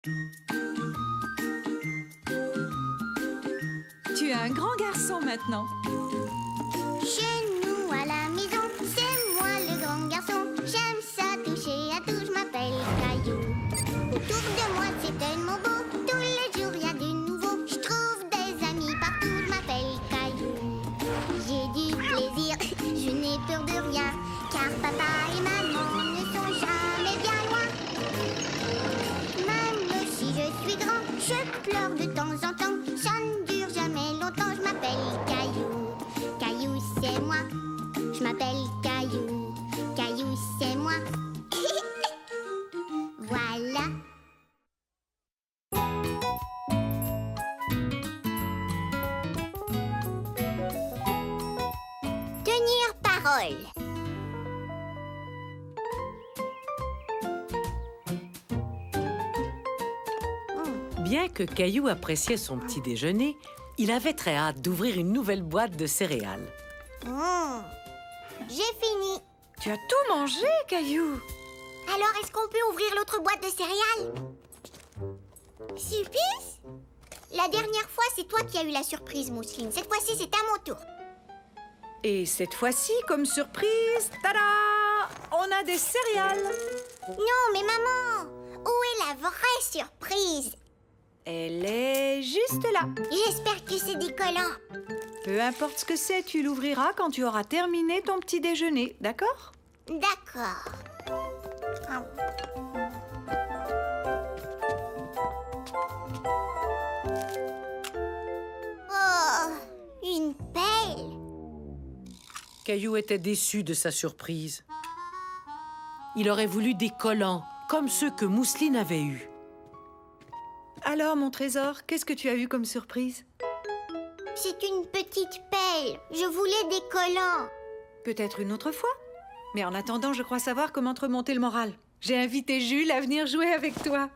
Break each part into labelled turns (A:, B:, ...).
A: Tu es un grand garçon maintenant.
B: Chez nous à la maison, c'est moi le grand garçon. J'aime ça toucher à tout, je m'appelle Caillou. Autour de moi c'est tellement beau, tous les jours il y a du nouveau. Je trouve des amis partout, je m'appelle Caillou. J'ai du plaisir, je n'ai peur de rien, car papa et maman ne sont jamais bien loin. Même si je suis grand, je pleure de temps en temps. Ça ne dure jamais longtemps, je m'appelle Caillou. Caillou, c'est moi. Je m'appelle Caillou. Caillou, c'est moi. Voilà. Tenir parole.
C: Bien que Caillou appréciait son petit déjeuner, il avait très hâte d'ouvrir une nouvelle boîte de céréales.
B: J'ai fini.
A: Tu as tout mangé, Caillou.
B: Alors, est-ce qu'on peut ouvrir l'autre boîte de céréales? Sulpice? La dernière fois, c'est toi qui as eu la surprise, Mousseline. Cette fois-ci, c'est à mon tour.
A: Et cette fois-ci, comme surprise, tada! On a des céréales.
B: Non, mais maman, où est la vraie surprise?
A: Elle est juste là.
B: J'espère que c'est des collants.
A: Peu importe ce que c'est, tu l'ouvriras quand tu auras terminé ton petit déjeuner, d'accord?
B: D'accord. Oh, une pelle.
C: Caillou était déçu de sa surprise. Il aurait voulu des collants, comme ceux que Mousseline avait eus.
A: Alors, mon trésor, qu'est-ce que tu as eu comme surprise?
B: C'est une petite pelle. Je voulais des collants.
A: Peut-être une autre fois. Mais en attendant, je crois savoir comment te remonter le moral. J'ai invité Jules à venir jouer avec toi.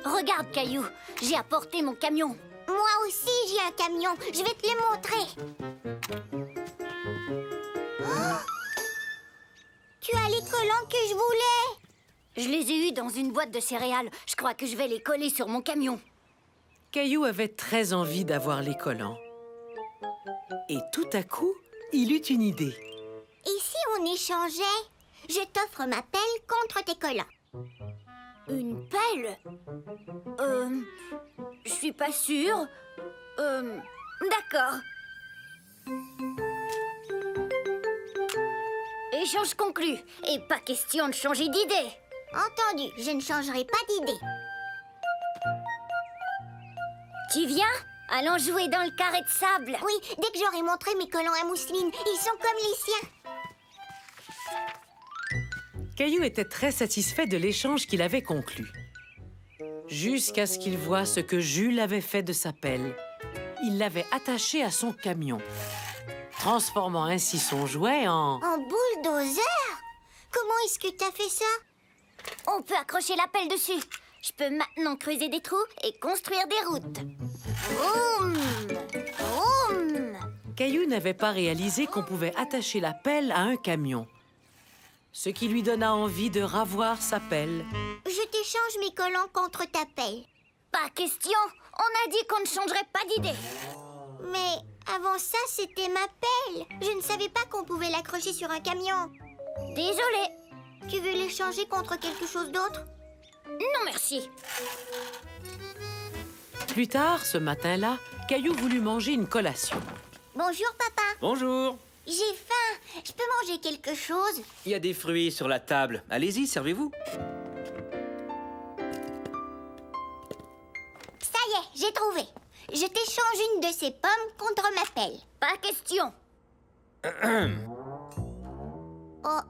D: Regarde, Caillou, j'ai apporté mon camion.
B: Moi aussi, j'ai un camion. Je vais te le montrer. Oh, tu as les collants que je voulais.
D: Je les ai eus dans une boîte de céréales. Je crois que je vais les coller sur mon camion.
C: Caillou avait très envie d'avoir les collants. Et tout à coup, il eut une idée.
B: Et si on échangeait? Je t'offre ma pelle contre tes collants.
D: Une pelle? Je suis pas sûre. D'accord. Échange conclu. Et pas question de changer d'idée.
B: Entendu, je ne changerai pas d'idée.
D: Tu viens? Allons jouer dans le carré de sable.
B: Oui, dès que j'aurai montré mes collants à Mousseline, ils sont comme les siens.
C: Caillou était très satisfait de l'échange qu'il avait conclu. Jusqu'à ce qu'il voie ce que Jules avait fait de sa pelle. Il l'avait attachée à son camion, transformant ainsi son jouet en...
B: En bulldozer? Comment est-ce que t'as fait ça?
D: On peut accrocher la pelle dessus. Je peux maintenant creuser des trous et construire des routes. Vroom! Vroom!
C: Caillou n'avait pas réalisé qu'on pouvait attacher la pelle à un camion, ce qui lui donna envie de ravoir sa pelle.
B: Je t'échange mes collants contre ta pelle.
D: Pas question. On a dit qu'on ne changerait pas d'idée.
B: Mais avant ça, c'était ma pelle. Je ne savais pas qu'on pouvait l'accrocher sur un camion.
D: Désolée.
B: Tu veux l'échanger contre quelque chose d'autre?
D: Non, merci.
C: Plus tard, ce matin-là, Caillou voulut manger une collation.
B: Bonjour, papa.
E: Bonjour.
B: J'ai faim. Je peux manger quelque chose?
E: Il y a des fruits sur la table. Allez-y, servez-vous.
B: Ça y est, j'ai trouvé. Je t'échange une de ces pommes contre ma pelle.
D: Pas question.
B: Oh.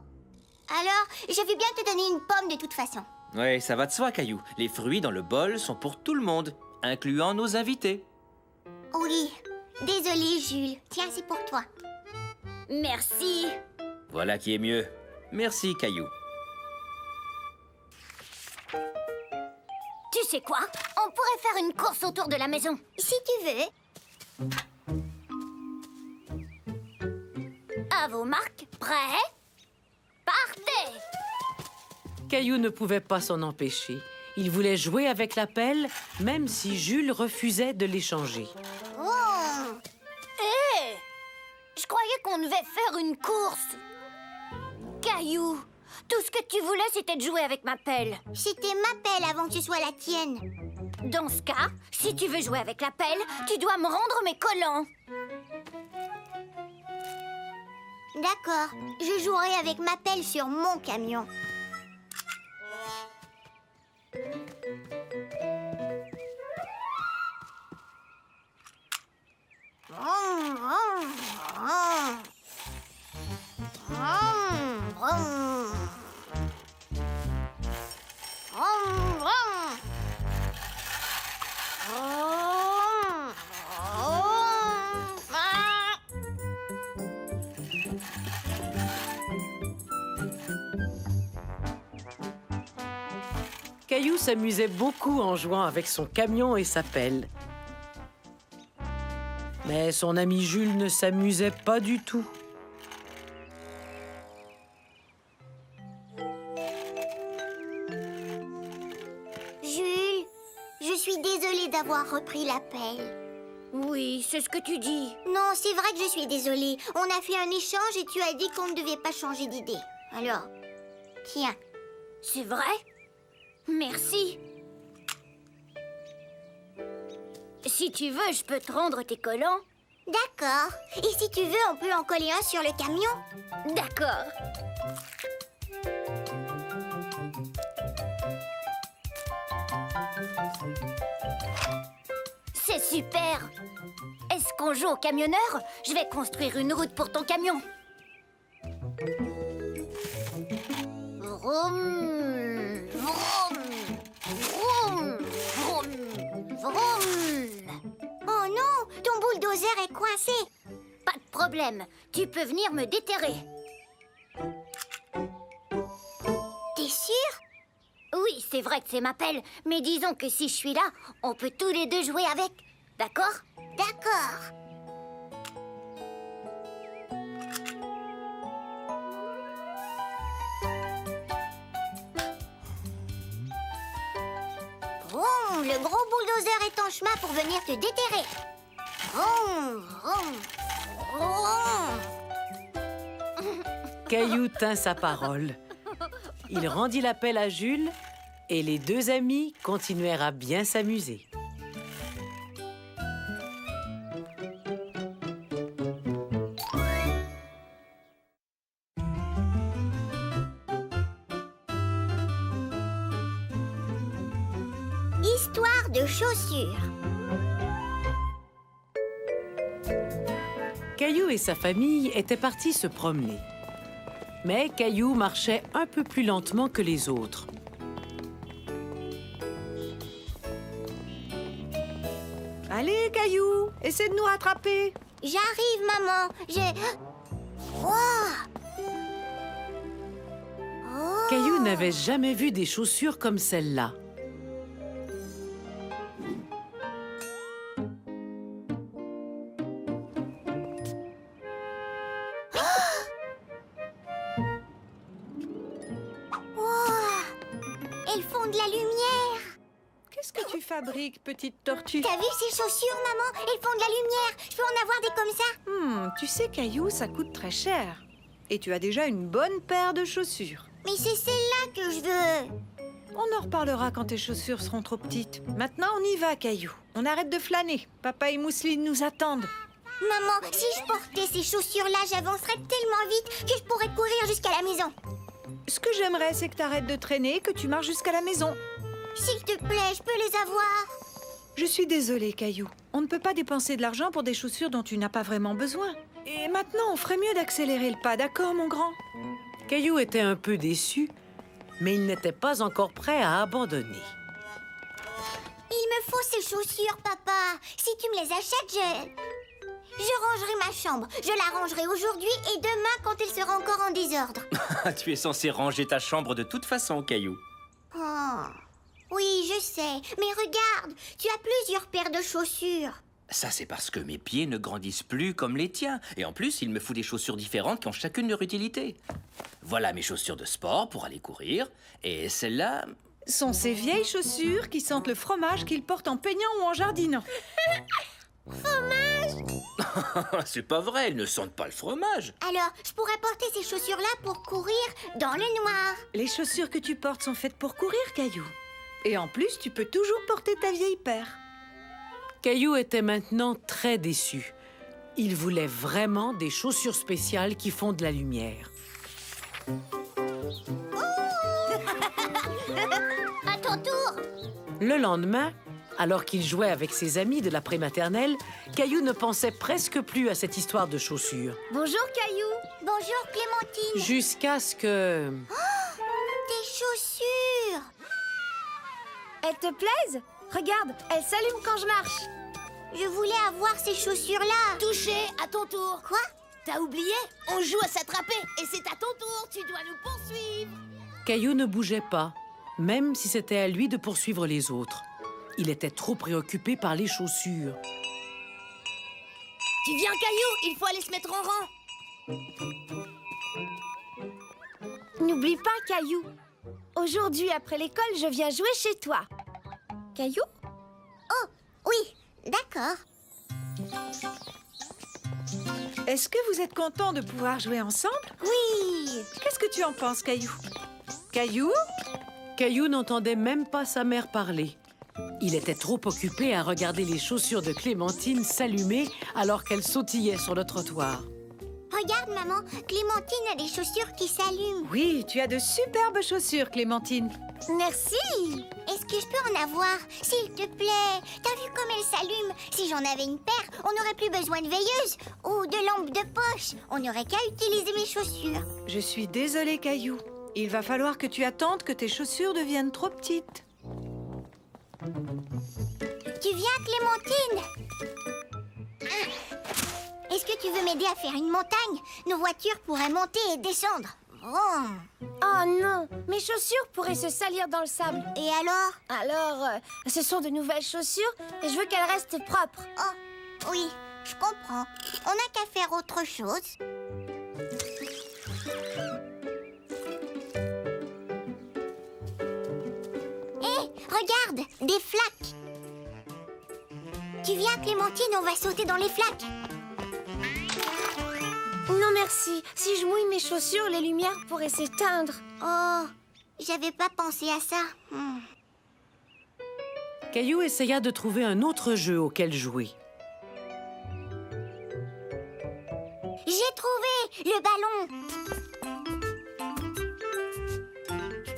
B: Alors, je vais bien te donner une pomme de toute façon.
E: Ouais, ça va de soi, Caillou. Les fruits dans le bol sont pour tout le monde, incluant nos invités.
B: Oui. Désolée, Jules. Tiens, c'est pour toi.
D: Merci.
E: Voilà qui est mieux. Merci, Caillou.
D: Tu sais quoi? On pourrait faire une course autour de la maison.
B: Si tu veux.
D: À vos marques, prêts? Partez!
C: Caillou ne pouvait pas s'en empêcher. Il voulait jouer avec la pelle, même si Jules refusait de l'échanger.
D: Oh! Hé! Je croyais qu'on devait faire une course. Caillou, tout ce que tu voulais, c'était de jouer avec ma pelle.
B: C'était ma pelle avant que ce soit la tienne.
D: Dans ce cas, si tu veux jouer avec la pelle, tu dois me rendre mes collants.
B: D'accord, je jouerai avec ma pelle sur mon camion.
C: Caillou s'amusait beaucoup en jouant avec son camion et sa pelle. Mais son ami Jules ne s'amusait pas du tout.
B: Jules, je suis désolée d'avoir repris la pelle.
D: Oui, c'est ce que tu dis.
B: Non, c'est vrai que je suis désolée. On a fait un échange et tu as dit qu'on ne devait pas changer d'idée. Alors, tiens.
D: C'est vrai? Merci. Si tu veux, je peux te rendre tes collants.
B: D'accord. Et si tu veux, on peut en coller un sur le camion.
D: D'accord. C'est super. Est-ce qu'on joue au camionneur? Je vais construire une route pour ton camion. Vroom, vroom, vroom, vroom, vroom.
B: Oh non, ton bulldozer est coincé.
D: Pas de problème. Tu peux venir me déterrer.
B: T'es sûr?
D: Oui, c'est vrai que c'est ma pelle, mais disons que si je suis là, on peut tous les deux jouer avec. D'accord?
B: D'accord. Vroom, le gros bulldozer est en chemin pour venir te déterrer. Vroom, vroom, vroom.
C: Caillou tint sa parole. Il rendit la pelle à Jules et les deux amis continuèrent à bien s'amuser.
B: Histoire de chaussures.
C: Caillou et sa famille étaient partis se promener. Mais Caillou marchait un peu plus lentement que les autres.
A: Allez, Caillou, essaie de nous rattraper.
B: J'arrive, maman. Wow. Oh.
C: Caillou n'avait jamais vu des chaussures comme celles-là.
B: Elles font de la lumière.
A: Qu'est-ce que tu fabriques, petite tortue?
B: T'as vu ces chaussures, maman? Elles font de la lumière. Je peux en avoir des comme ça?
A: Tu sais, Caillou, ça coûte très cher. Et tu as déjà une bonne paire de chaussures.
B: Mais c'est celle-là que je veux.
A: On en reparlera quand tes chaussures seront trop petites. Maintenant, on y va, Caillou. On arrête de flâner. Papa et Mousseline nous attendent.
B: Maman, si je portais ces chaussures-là, j'avancerais tellement vite que je pourrais courir jusqu'à la maison.
A: Ce que j'aimerais, c'est que tu arrêtes de traîner et que tu marches jusqu'à la maison.
B: S'il te plaît, je peux les avoir?
A: Je suis désolée, Caillou. On ne peut pas dépenser de l'argent pour des chaussures dont tu n'as pas vraiment besoin. Et maintenant, on ferait mieux d'accélérer le pas, d'accord, mon grand?
C: Caillou était un peu déçu, mais il n'était pas encore prêt à abandonner.
B: Il me faut ces chaussures, papa. Si tu me les achètes, je rangerai ma chambre. Je la rangerai aujourd'hui et demain quand elle sera encore en désordre.
E: Tu es censé ranger ta chambre de toute façon, Caillou.
B: Oh. Oui, je sais. Mais regarde, tu as plusieurs paires de chaussures.
E: Ça, c'est parce que mes pieds ne grandissent plus comme les tiens. Et en plus, il me faut des chaussures différentes qui ont chacune leur utilité. Voilà mes chaussures de sport pour aller courir. Et celles-là...
A: Sont ces vieilles chaussures qui sentent le fromage qu'ils portent en peignant ou en jardinant.
E: c'est pas vrai, elles ne sentent pas le fromage.
B: Alors, je pourrais porter ces chaussures-là pour courir dans le noir.
A: Les chaussures que tu portes sont faites pour courir, Caillou. Et en plus, tu peux toujours porter ta vieille paire.
C: Caillou était maintenant très déçu. Il voulait vraiment des chaussures spéciales qui font de la lumière.
D: À ton tour.
C: Le lendemain, alors qu'il jouait avec ses amis de la prématernelle, Caillou ne pensait presque plus à cette histoire de chaussures.
D: Bonjour, Caillou.
B: Bonjour, Clémentine.
C: Jusqu'à ce que...
B: Tes chaussures.
D: Elles te plaisent? Regarde, elles s'allument quand je marche.
B: Je voulais avoir ces chaussures-là.
F: Touché, à ton tour.
B: Quoi?
F: T'as oublié? On joue à s'attraper et c'est à ton tour, tu dois nous poursuivre.
C: Caillou ne bougeait pas, même si c'était à lui de poursuivre les autres. Il était trop préoccupé par les chaussures.
F: Tu viens, Caillou? Il faut aller se mettre en rang.
D: N'oublie pas, Caillou. Aujourd'hui, après l'école, je viens jouer chez toi. Caillou?
B: Oh, oui, d'accord.
A: Est-ce que vous êtes content de pouvoir jouer ensemble?
B: Oui.
A: Qu'est-ce que tu en penses, Caillou? Caillou?
C: Caillou n'entendait même pas sa mère parler. Il était trop occupé à regarder les chaussures de Clémentine s'allumer alors qu'elle sautillait sur le trottoir.
B: Regarde, maman, Clémentine a des chaussures qui s'allument.
A: Oui, tu as de superbes chaussures, Clémentine.
B: Merci. Est-ce que je peux en avoir? S'il te plaît. T'as vu comme elles s'allument? Si j'en avais une paire, on n'aurait plus besoin de veilleuse ou de lampe de poche. On n'aurait qu'à utiliser mes chaussures.
A: Je suis désolée, Caillou. Il va falloir que tu attendes que tes chaussures deviennent trop petites.
B: Tu viens, Clémentine? Est-ce que tu veux m'aider à faire une montagne? Nos voitures pourraient monter et descendre. Vroom.
D: Oh non, mes chaussures pourraient se salir dans le sable.
B: Et alors?
D: Alors, ce sont de nouvelles chaussures et je veux qu'elles restent propres.
B: Oh, oui, je comprends. On n'a qu'à faire autre chose. Hé, regarde, des flaques. Tu viens, Clémentine, on va sauter dans les flaques.
D: Non merci, si je mouille mes chaussures, les lumières pourraient s'éteindre.
B: Oh, j'avais pas pensé à ça.
C: Caillou essaya de trouver un autre jeu auquel jouer.
B: J'ai trouvé le ballon.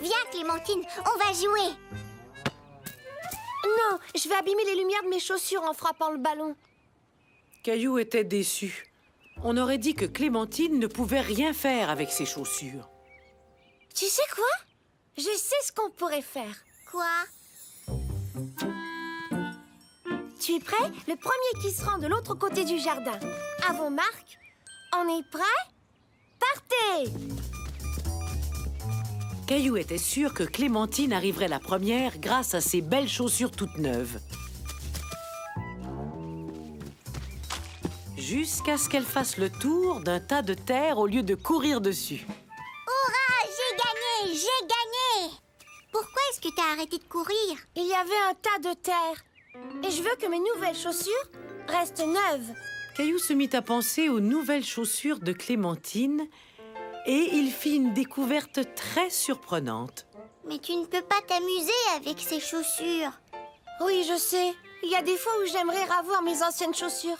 B: Viens, Clémentine, on va jouer.
D: Non, je vais abîmer les lumières de mes chaussures en frappant le ballon.
C: Caillou était déçu. On aurait dit que Clémentine ne pouvait rien faire avec ses chaussures.
D: Tu sais quoi? Je sais ce qu'on pourrait faire.
B: Quoi?
D: Tu es prêt? Le premier qui se rend de l'autre côté du jardin. À vos marques. On est prêt? Partez!
C: Caillou était sûr que Clémentine arriverait la première grâce à ses belles chaussures toutes neuves. Jusqu'à ce qu'elle fasse le tour d'un tas de terre au lieu de courir dessus.
B: Hurrah, j'ai gagné, j'ai gagné. Pourquoi est-ce que t'as arrêté de courir?
D: Il y avait un tas de terre. Et je veux que mes nouvelles chaussures restent neuves.
C: Caillou se mit à penser aux nouvelles chaussures de Clémentine et il fit une découverte très surprenante.
B: Mais tu ne peux pas t'amuser avec ces chaussures.
D: Oui, je sais. Il y a des fois où j'aimerais revoir mes anciennes chaussures.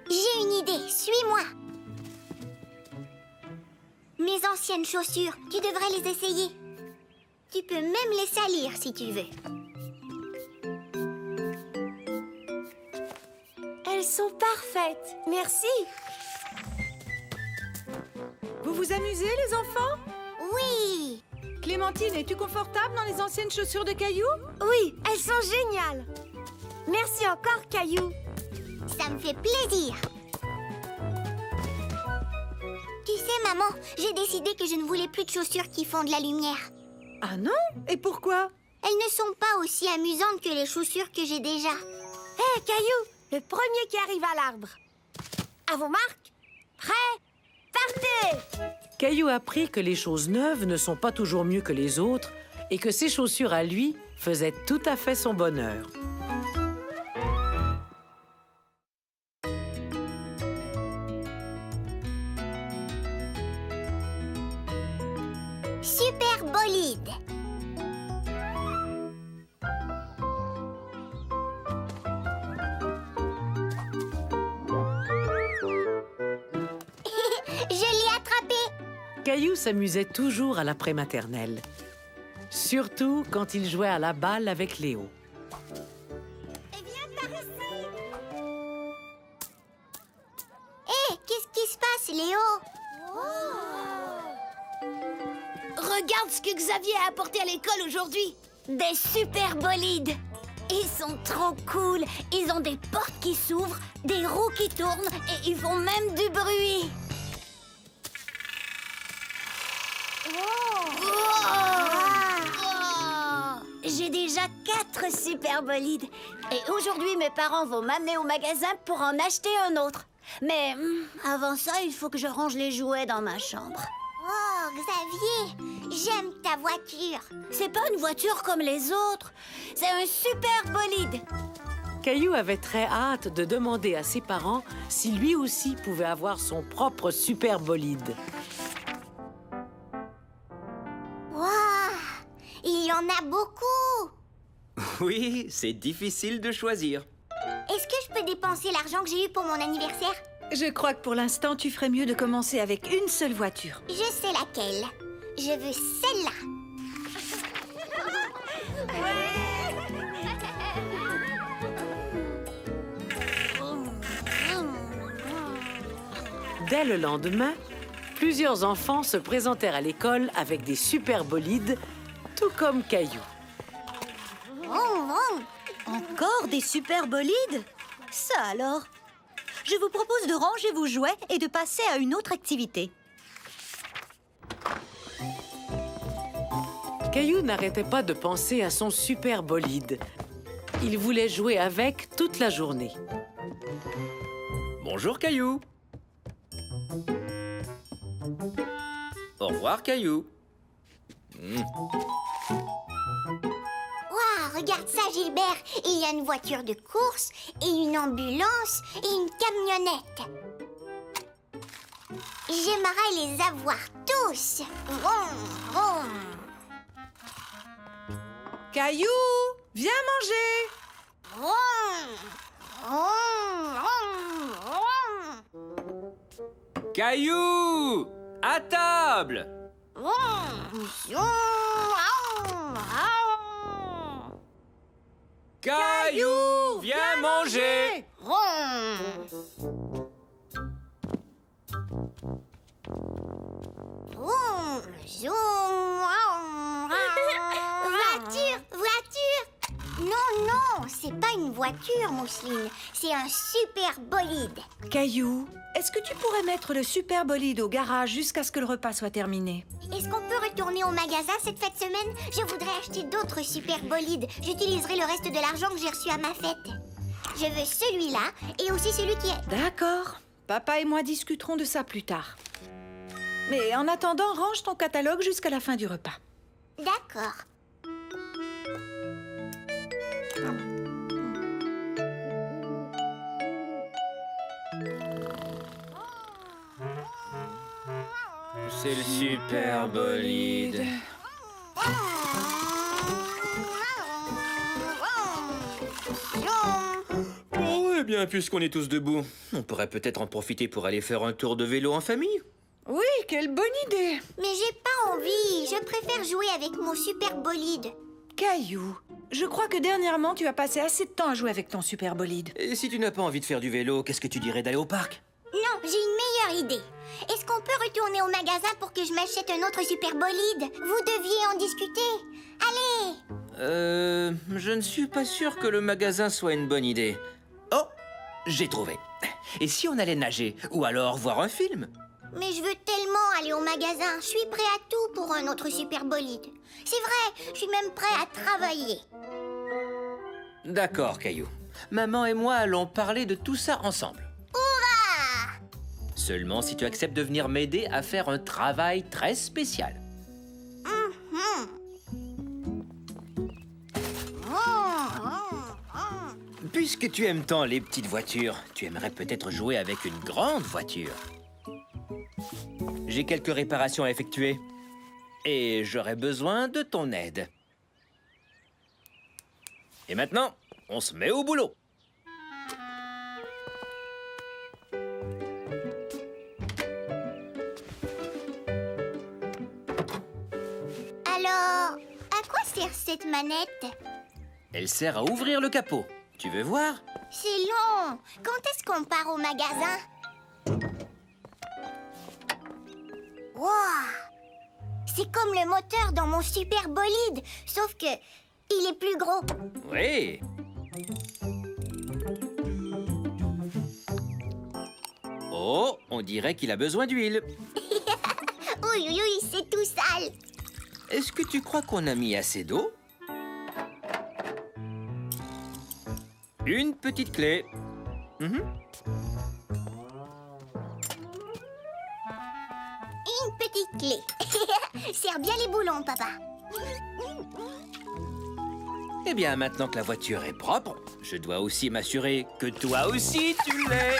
B: J'ai une idée, suis-moi. Mes anciennes chaussures, tu devrais les essayer. Tu peux même les salir si tu veux.
D: Elles sont parfaites. Merci.
A: Vous vous amusez, les enfants?
B: Oui.
A: Clémentine, es-tu confortable dans les anciennes chaussures de Caillou?
D: Oui, elles sont géniales. Merci encore, Caillou.
B: Ça me fait plaisir. Tu sais, maman, j'ai décidé que je ne voulais plus de chaussures qui font de la lumière.
A: Ah non? Et pourquoi?
B: Elles ne sont pas aussi amusantes que les chaussures que j'ai déjà.
D: Hé, Caillou,
F: Le premier qui arrive à l'arbre. À vos marques. Prêts? Partez!
C: Caillou apprit que les choses neuves ne sont pas toujours mieux que les autres et que ses chaussures à lui faisaient tout à fait son bonheur.
B: Super bolide. Je l'ai attrapé.
C: Caillou s'amusait toujours à la prématernelle, surtout quand il jouait à la balle avec Léo.
B: Viens par ici. Hé, qu'est-ce qui se passe, Léo?
F: Regarde ce que Xavier a apporté à l'école aujourd'hui.
D: Des super bolides. Ils sont trop cool. Ils ont des portes qui s'ouvrent, des roues qui tournent et ils font même du bruit. J'ai déjà 4 super bolides. Et aujourd'hui, mes parents vont m'amener au magasin pour en acheter un autre. Mais avant ça, il faut que je range les jouets dans ma chambre.
B: Oh, Xavier, j'aime ta voiture.
D: C'est pas une voiture comme les autres. C'est un super bolide.
C: Caillou avait très hâte de demander à ses parents si lui aussi pouvait avoir son propre super bolide.
B: Waouh, il y en a beaucoup.
E: Oui, c'est difficile de choisir.
B: Est-ce que je peux dépenser l'argent que j'ai eu pour mon anniversaire?
A: Je crois que pour l'instant, tu ferais mieux de commencer avec une seule voiture.
B: Je sais laquelle. Je veux celle-là.
C: Dès le lendemain, plusieurs enfants se présentèrent à l'école avec des super bolides, tout comme Caillou.
B: Vroom, vroom.
G: Encore des super bolides? Ça alors? Je vous propose de ranger vos jouets et de passer à une autre activité.
C: Caillou n'arrêtait pas de penser à son super bolide. Il voulait jouer avec toute la journée.
E: Bonjour, Caillou. Au revoir, Caillou.
B: Waouh, regarde ça, Gilbert. Il y a une voiture de course et une ambulance et une camionnette. J'aimerais les avoir tous. Vroom, vroom.
A: Caillou, viens manger.
B: Vroom, vroom, vroom, vroom.
E: Caillou! À table!
B: Vroom, vroom, vroom.
E: Caillou! Viens manger!
B: Voiture, voiture. Non, non, c'est pas une voiture, Mousseline. C'est un super bolide.
A: Caillou, est-ce que tu pourrais mettre le super bolide au garage jusqu'à ce que le repas soit terminé?
B: Est-ce qu'on peut retourner au magasin cette fête semaine? Je voudrais acheter d'autres super bolides. J'utiliserai le reste de l'argent que j'ai reçu à ma fête. Je veux celui-là et aussi celui qui est...
A: D'accord. Papa et moi discuterons de ça plus tard. Mais en attendant, range ton catalogue jusqu'à la fin du repas.
B: D'accord.
E: C'est le super bolide. Bon, eh bien, puisqu'on est tous debout, on pourrait peut-être en profiter pour aller faire un tour de vélo en famille.
A: Oui, quelle bonne idée.
B: Mais j'ai pas envie. Je préfère jouer avec mon super bolide.
A: Caillou, je crois que dernièrement, tu as passé assez de temps à jouer avec ton super bolide.
E: Et si tu n'as pas envie de faire du vélo, qu'est-ce que tu dirais d'aller au parc?
B: Non, j'ai une meilleure idée. Est-ce qu'on peut retourner au magasin pour que je m'achète un autre super bolide? Vous deviez en discuter. Allez!
E: Je ne suis pas sûr que le magasin soit une bonne idée. Oh, j'ai trouvé. Et si on allait nager? Ou alors voir un film?
B: Mais je veux tellement aller au magasin. Je suis prêt à tout pour un autre super bolide. C'est vrai, je suis même prêt à travailler.
E: D'accord, Caillou. maman et moi allons parler de tout ça ensemble.
B: Hurrah!
E: Seulement si tu acceptes de venir m'aider à faire un travail très spécial. Puisque tu aimes tant les petites voitures, tu aimerais peut-être jouer avec une grande voiture. J'ai quelques réparations à effectuer et j'aurais besoin de ton aide. Et maintenant, on se met au boulot.
B: Alors, à quoi sert cette manette?
E: Elle sert à ouvrir le capot. Tu veux voir?
B: C'est long. Quand est-ce qu'on part au magasin? Wow! C'est comme le moteur dans mon super bolide, sauf que il est plus gros.
E: Oui. Oh, on dirait qu'il a besoin d'huile.
B: Oui, oui, oui, c'est tout sale.
E: Est-ce que tu crois qu'on a mis assez d'eau? Une petite clé. Mhm.
B: Une petite clé. Serre bien les boulons, papa.
E: Eh bien, maintenant que la voiture est propre, je dois aussi m'assurer que toi aussi tu l'es.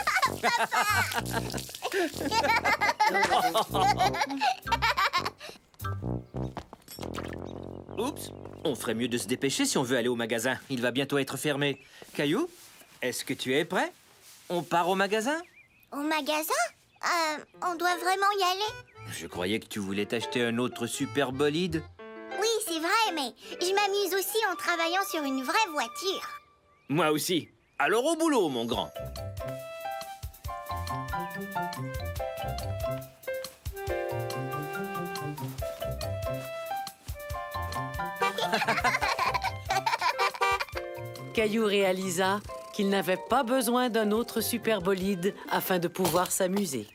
E: Oups, on ferait mieux de se dépêcher si on veut aller au magasin. Il va bientôt être fermé. Caillou, est-ce que tu es prêt? On part au magasin?
B: Au magasin? On doit vraiment y aller?
E: Je croyais que tu voulais t'acheter un autre super bolide.
B: Oui, c'est vrai, mais je m'amuse aussi en travaillant sur une vraie voiture.
E: Moi aussi. Alors au boulot, mon grand.
C: Caillou réalisa qu'il n'avait pas besoin d'un autre super bolide afin de pouvoir s'amuser.